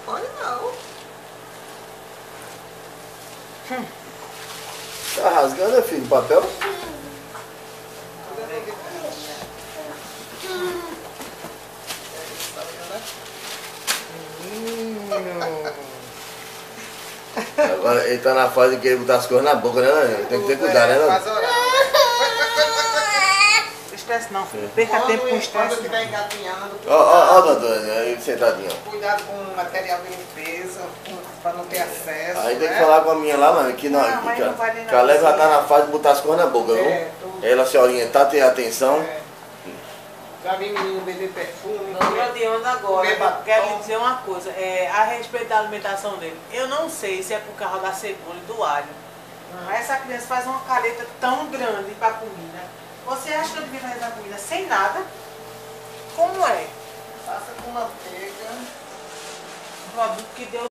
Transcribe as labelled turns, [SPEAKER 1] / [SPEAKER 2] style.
[SPEAKER 1] Pode não.
[SPEAKER 2] Tá rasgando, filho, o papel? Agora ele tá na fase de querer botar as coisas na boca, né? Tem que ter cuidado, né?
[SPEAKER 1] Faz orar.
[SPEAKER 3] Estresse não, filho. Perca tempo com
[SPEAKER 1] Quando
[SPEAKER 3] estresse.
[SPEAKER 1] estiver engatinhando,
[SPEAKER 2] Ó, doutor, aí sentadinho.
[SPEAKER 1] cuidado com o material de limpeza, para não ter acesso.
[SPEAKER 2] Aí tem que
[SPEAKER 1] né?
[SPEAKER 2] falar com a minha lá, mano, que,
[SPEAKER 3] Não, mas não vale
[SPEAKER 2] que a Leve já tá na fase de botar as coisas na boca, viu?
[SPEAKER 1] Tudo.
[SPEAKER 2] Ela se orientar, ter atenção.
[SPEAKER 1] Já vi menino beber perfume.
[SPEAKER 3] Doutora Diana, agora,
[SPEAKER 1] comer batom.
[SPEAKER 3] quero lhe dizer uma coisa, a respeito da alimentação dele. Eu não sei se é por causa da cebola e do alho, mas essa criança faz uma careta tão grande para comida. Você acha que eu devia fazer essa comida sem nada? Como é?
[SPEAKER 1] Faça com manteiga.
[SPEAKER 3] Um produto que deu